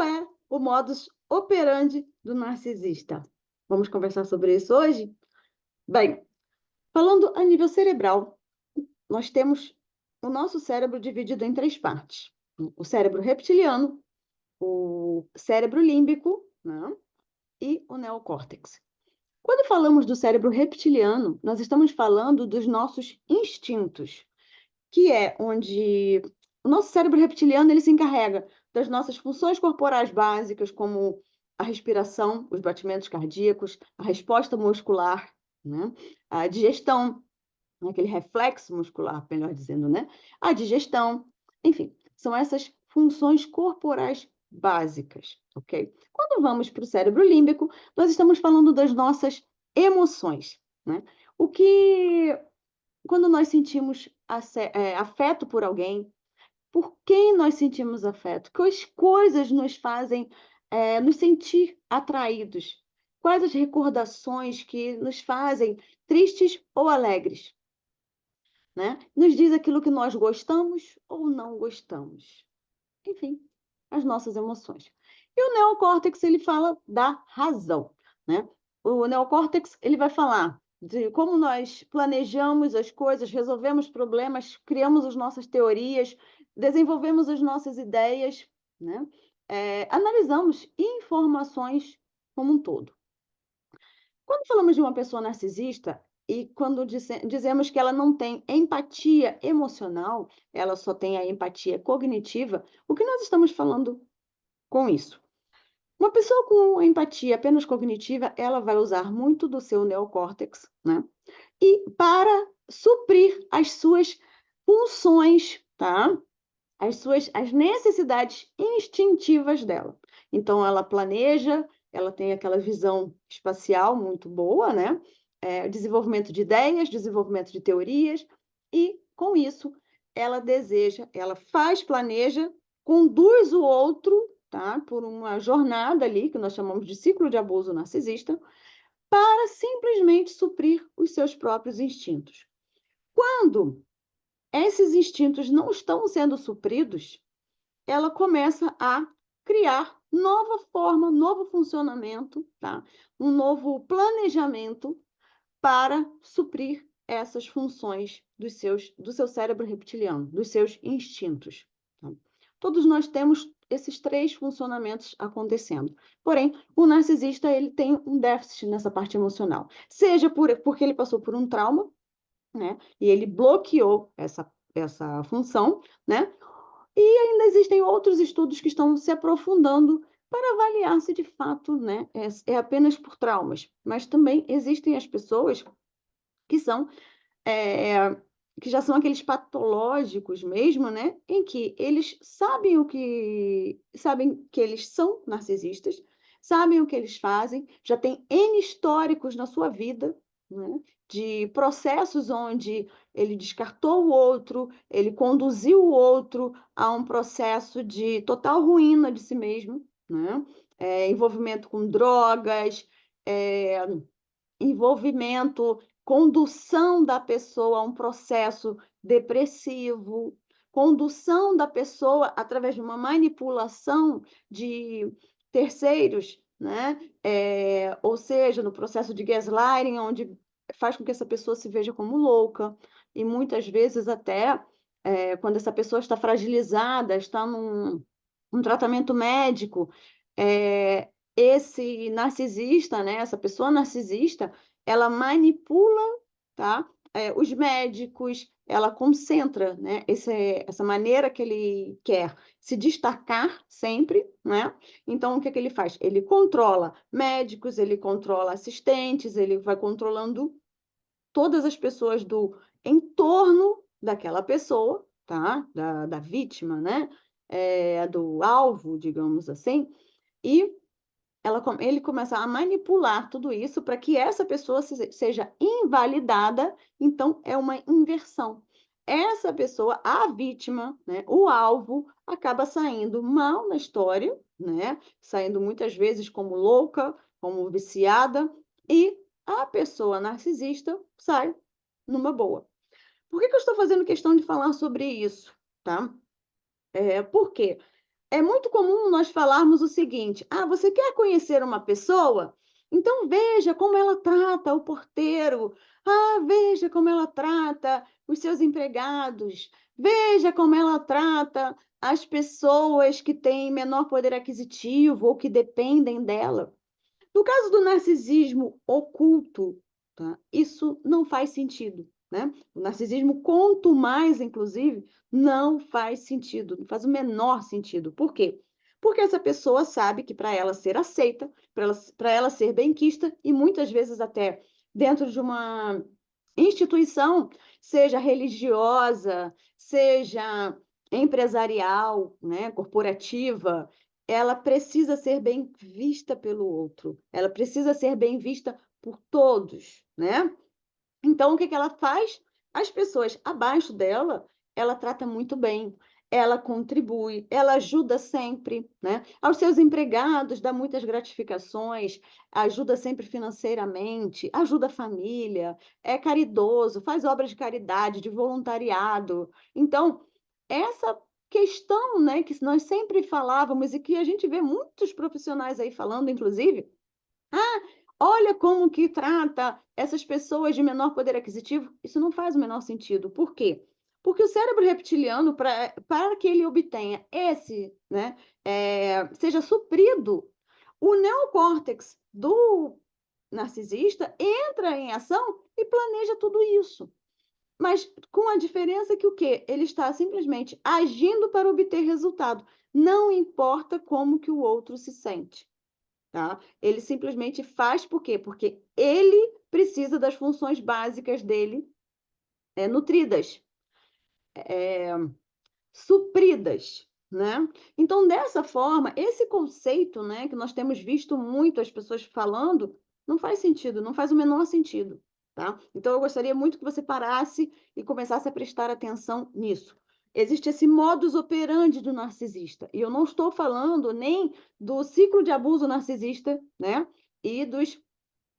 é o modus operandi do narcisista? Vamos conversar sobre isso hoje? Bem, falando a nível cerebral, nós temos o nosso cérebro dividido em três partes: o cérebro reptiliano, o cérebro límbico, né, e o neocórtex. Quando falamos do cérebro reptiliano, nós estamos falando dos nossos instintos, que é onde o nosso cérebro reptiliano ele se encarrega das nossas funções corporais básicas, como a respiração, os batimentos cardíacos, a resposta muscular, né? A digestão, aquele reflexo muscular, melhor dizendo, né? A digestão, enfim, são essas funções corporais básicas, ok? Quando vamos para o cérebro límbico, nós estamos falando das nossas emoções, né? O que quando nós sentimos afeto por alguém, por quem nós sentimos afeto? Quais coisas nos fazem nos sentir atraídos? Quais as recordações que nos fazem tristes ou alegres? Né? Nos diz aquilo que nós gostamos ou não gostamos. Enfim, as nossas emoções. E o neocórtex, ele fala da razão, né? O neocórtex, ele vai falar de como nós planejamos as coisas, resolvemos problemas, criamos as nossas teorias, desenvolvemos as nossas ideias, né? Analisamos informações como um todo. Quando falamos de uma pessoa narcisista e quando dizemos que ela não tem empatia emocional, ela só tem a empatia cognitiva, o que nós estamos falando com isso? Uma pessoa com empatia apenas cognitiva, ela vai usar muito do seu neocórtex, né? E para suprir as suas funções, tá? As necessidades instintivas dela. Então, ela planeja, ela tem aquela visão espacial muito boa, né? Desenvolvimento de ideias, desenvolvimento de teorias, e com isso ela deseja, ela faz, planeja, conduz o outro, tá? Por uma jornada ali, que nós chamamos de ciclo de abuso narcisista, para simplesmente suprir os seus próprios instintos. Quando esses instintos não estão sendo supridos, ela começa a criar nova forma, novo funcionamento, tá? Um novo planejamento para suprir essas funções do seu cérebro reptiliano, dos seus instintos. Tá? Todos nós temos esses três funcionamentos acontecendo. Porém, o narcisista ele tem um déficit nessa parte emocional, seja porque ele passou por um trauma, né? E ele bloqueou essa função, né? E ainda existem outros estudos que estão se aprofundando para avaliar se de fato, né, é apenas por traumas, mas também existem as pessoas que são eh, que já são aqueles patológicos mesmo, né, em que eles sabem que eles são narcisistas, sabem o que eles fazem, já tem N históricos na sua vida, né, de processos onde ele descartou o outro, ele conduziu o outro a um processo de total ruína de si mesmo, né, envolvimento com drogas, eh envolvimento, condução da pessoa a um processo depressivo, condução da pessoa através de uma manipulação de terceiros, né, ou seja, no processo de gaslighting, onde faz com que essa pessoa se veja como louca, e muitas vezes até, quando essa pessoa está fragilizada, está num tratamento médico, esse narcisista, né, essa pessoa narcisista, ela manipula, tá, os médicos, ela concentra, né, essa maneira que ele quer se destacar sempre, né, então o que é que ele faz? Ele controla médicos, ele controla assistentes, ele vai controlando todas as pessoas do entorno daquela pessoa, tá, da vítima, né, do alvo, digamos assim, e ele começa a manipular tudo isso para que essa pessoa seja invalidada, então é uma inversão. Essa pessoa, a vítima, né, o alvo, acaba saindo mal na história, né, saindo muitas vezes como louca, como viciada, e a pessoa narcisista sai numa boa. Por que que eu estou fazendo questão de falar sobre isso, tá? Por quê? é muito comum nós falarmos o seguinte: ah, você quer conhecer uma pessoa? Então veja como ela trata o porteiro. Ah, veja como ela trata os seus empregados. Veja como ela trata as pessoas que têm menor poder aquisitivo ou que dependem dela. No caso do narcisismo oculto, tá? Isso não faz sentido, né? O narcisismo, quanto mais, inclusive, não faz sentido, não faz o menor sentido. Por quê? Porque essa pessoa sabe que para ela ser aceita, para ela ser benquista, e muitas vezes até dentro de uma instituição, seja religiosa, seja empresarial, né, corporativa, ela precisa ser bem vista pelo outro, ela precisa ser bem vista por todos, né? Então, o que que ela faz? As pessoas abaixo dela, ela trata muito bem, ela contribui, ela ajuda sempre, né? Aos seus empregados, dá muitas gratificações, ajuda sempre financeiramente, ajuda a família, é caridoso, faz obras de caridade, de voluntariado. Então, essa questão, né, que nós sempre falávamos e que a gente vê muitos profissionais aí falando, inclusive, olha como que trata essas pessoas de menor poder aquisitivo. Isso não faz o menor sentido. Por quê? Porque o cérebro reptiliano, para que ele obtenha esse, né, seja suprido, o neocórtex do narcisista entra em ação e planeja tudo isso. Mas com a diferença que o quê? Ele está simplesmente agindo para obter resultado. Não importa como que o outro se sente. Tá? Ele simplesmente faz por quê? Porque ele precisa das funções básicas dele nutridas, supridas, né? Então, dessa forma, esse conceito, né, que nós temos visto muito as pessoas falando, não faz sentido, não faz o menor sentido, tá? Então, eu gostaria muito que você parasse e começasse a prestar atenção nisso. Existe esse modus operandi do narcisista, e eu não estou falando nem do ciclo de abuso narcisista, né? E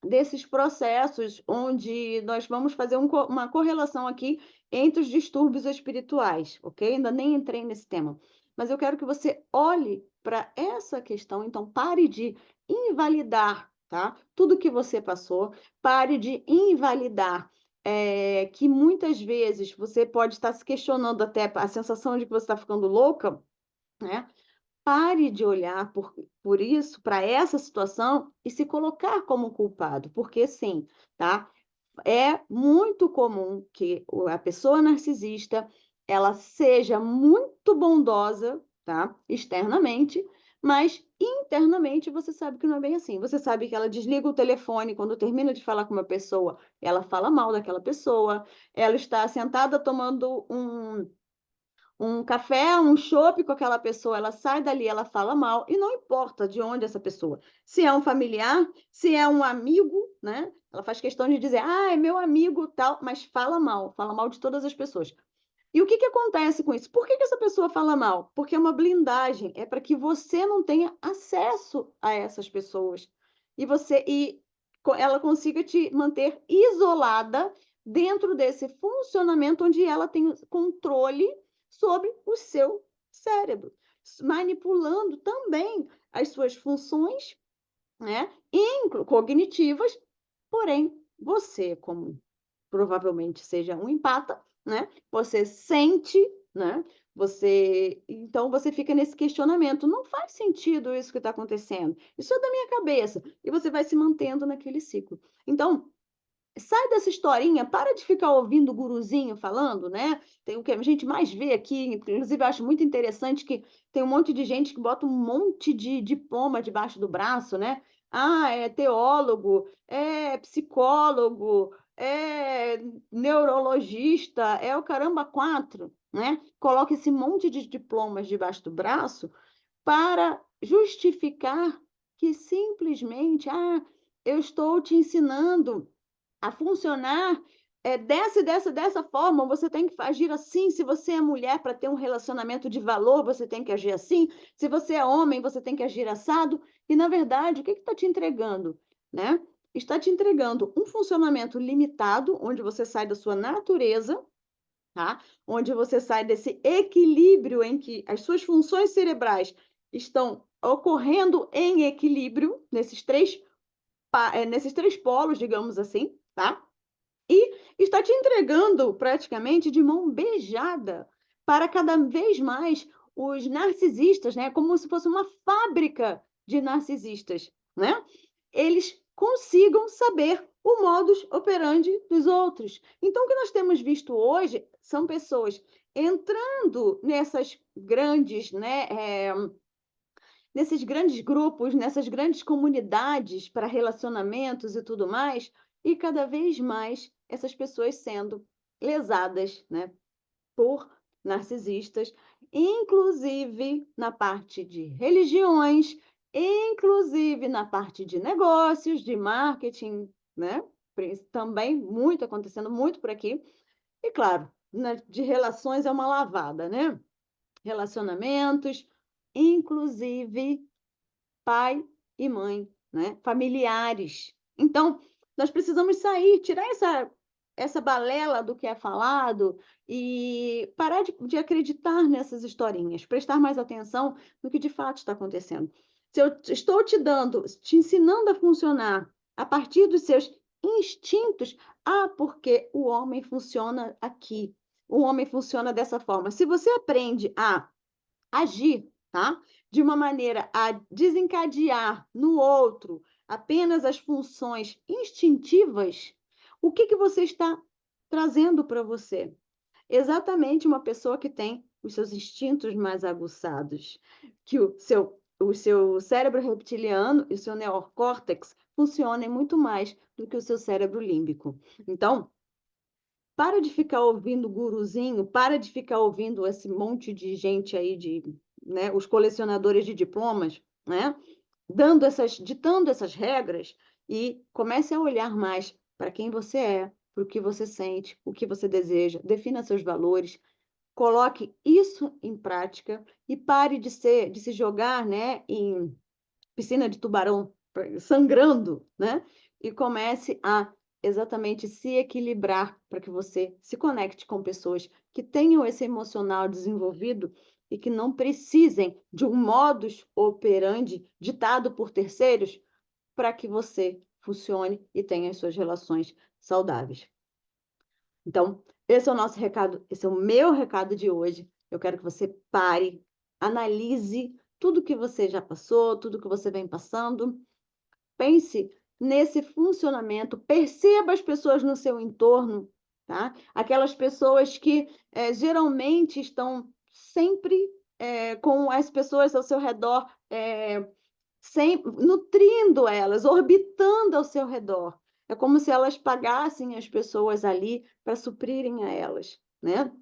desses processos onde nós vamos fazer uma correlação aqui entre os distúrbios espirituais, ok? Ainda nem entrei nesse tema, mas eu quero que você olhe para essa questão, então pare de invalidar, tá? Tudo que você passou, pare de invalidar. Que muitas vezes você pode estar se questionando até a sensação de que você está ficando louca, né? Pare de olhar por isso, para essa situação, e se colocar como culpado, porque sim, tá? É muito comum que a pessoa narcisista ela seja muito bondosa, tá? Externamente, mas internamente você sabe que não é bem assim. Você sabe que ela desliga o telefone quando termina de falar com uma pessoa, ela fala mal daquela pessoa, ela está sentada tomando um café, um chopp com aquela pessoa, ela sai dali, ela fala mal, e não importa de onde essa pessoa, se é um familiar, se é um amigo, né? Ela faz questão de dizer, ah, é meu amigo, tal, mas fala mal de todas as pessoas. E o que que acontece com isso? Por que que essa pessoa fala mal? Porque é uma blindagem, é para que você não tenha acesso a essas pessoas e ela consiga te manter isolada dentro desse funcionamento onde ela tem controle sobre o seu cérebro, manipulando também as suas funções, né, cognitivas, porém você, como provavelmente seja um empata, né? Você sente, né? Então você fica nesse questionamento. Não faz sentido isso que está acontecendo. Isso é da minha cabeça. E você vai se mantendo naquele ciclo. Então, sai dessa historinha, para de ficar ouvindo o guruzinho falando, né? Tem o que a gente mais vê aqui, inclusive eu acho muito interessante que tem um monte de gente que bota um monte de diploma debaixo do braço, né? Ah, é teólogo, é psicólogo, é neurologista, é o caramba quatro, né? Coloca esse monte de diplomas debaixo do braço para justificar que simplesmente, eu estou te ensinando a funcionar dessa forma, você tem que agir assim. Se você é mulher, para ter um relacionamento de valor, você tem que agir assim. Se você é homem, você tem que agir assado. E, na verdade, o que está te entregando? Né? Está te entregando um funcionamento limitado, onde você sai da sua natureza tá? Onde você sai desse equilíbrio em que as suas funções cerebrais estão ocorrendo em equilíbrio, nesses três polos, digamos assim, tá? E está te entregando praticamente de mão beijada para cada vez mais os narcisistas, né? Como se fosse uma fábrica de narcisistas, né? Eles consigam saber o modus operandi dos outros. Então, o que nós temos visto hoje são pessoas entrando nessas grandes, né, nesses grandes grupos, nessas grandes comunidades para relacionamentos e tudo mais, e cada vez mais essas pessoas sendo lesadas, né, por narcisistas, inclusive na parte de religiões, inclusive na parte de negócios, de marketing, né? Também muito acontecendo muito por aqui. E claro, de relações é uma lavada, né? Relacionamentos, inclusive pai e mãe, né? Familiares. Então, nós precisamos sair, tirar essa balela do que é falado e parar de acreditar nessas historinhas, prestar mais atenção no que de fato está acontecendo. Se eu estou te ensinando a funcionar a partir dos seus instintos, porque o homem funciona aqui, o homem funciona dessa forma. Se você aprende a agir, tá? De uma maneira a desencadear no outro apenas as funções instintivas, o que você está trazendo para você? Exatamente uma pessoa que tem os seus instintos mais aguçados, que o seu cérebro reptiliano e o seu neocórtex funcionem muito mais do que o seu cérebro límbico. Então, para de ficar ouvindo guruzinho, para de ficar ouvindo esse monte de gente aí né, os colecionadores de diplomas, né, ditando essas regras e comece a olhar mais para quem você é, para o que você sente, o que você deseja, defina seus valores, coloque isso em prática e pare de se jogar, né, em piscina de tubarão sangrando, né? E comece a exatamente se equilibrar para que você se conecte com pessoas que tenham esse emocional desenvolvido e que não precisem de um modus operandi ditado por terceiros para que você funcione e tenha as suas relações saudáveis. Então, esse é o nosso recado, esse é o meu recado de hoje. Eu quero que você pare, analise tudo que você já passou, tudo que você vem passando. Pense nesse funcionamento, perceba as pessoas no seu entorno, tá? Aquelas pessoas que geralmente estão sempre com as pessoas ao seu redor, nutrindo elas, orbitando ao seu redor. É como se elas pagassem as pessoas ali para suprirem a elas, né?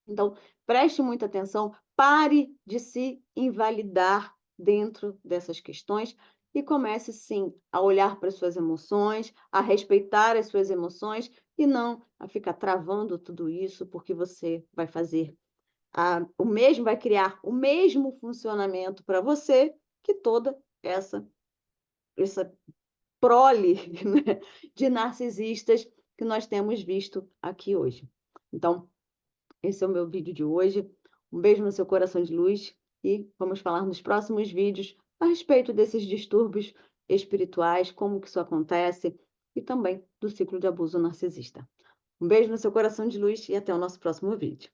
Então, preste muita atenção, pare de se invalidar dentro dessas questões e comece, sim, a olhar para as suas emoções, a respeitar as suas emoções e não a ficar travando tudo isso, porque você vai fazer vai criar o mesmo funcionamento para você que toda essa prole, né, de narcisistas que nós temos visto aqui hoje. Então, esse é o meu vídeo de hoje. Um beijo no seu coração de luz e vamos falar nos próximos vídeos a respeito desses distúrbios espirituais, como que isso acontece e também do ciclo de abuso narcisista. Um beijo no seu coração de luz e até o nosso próximo vídeo.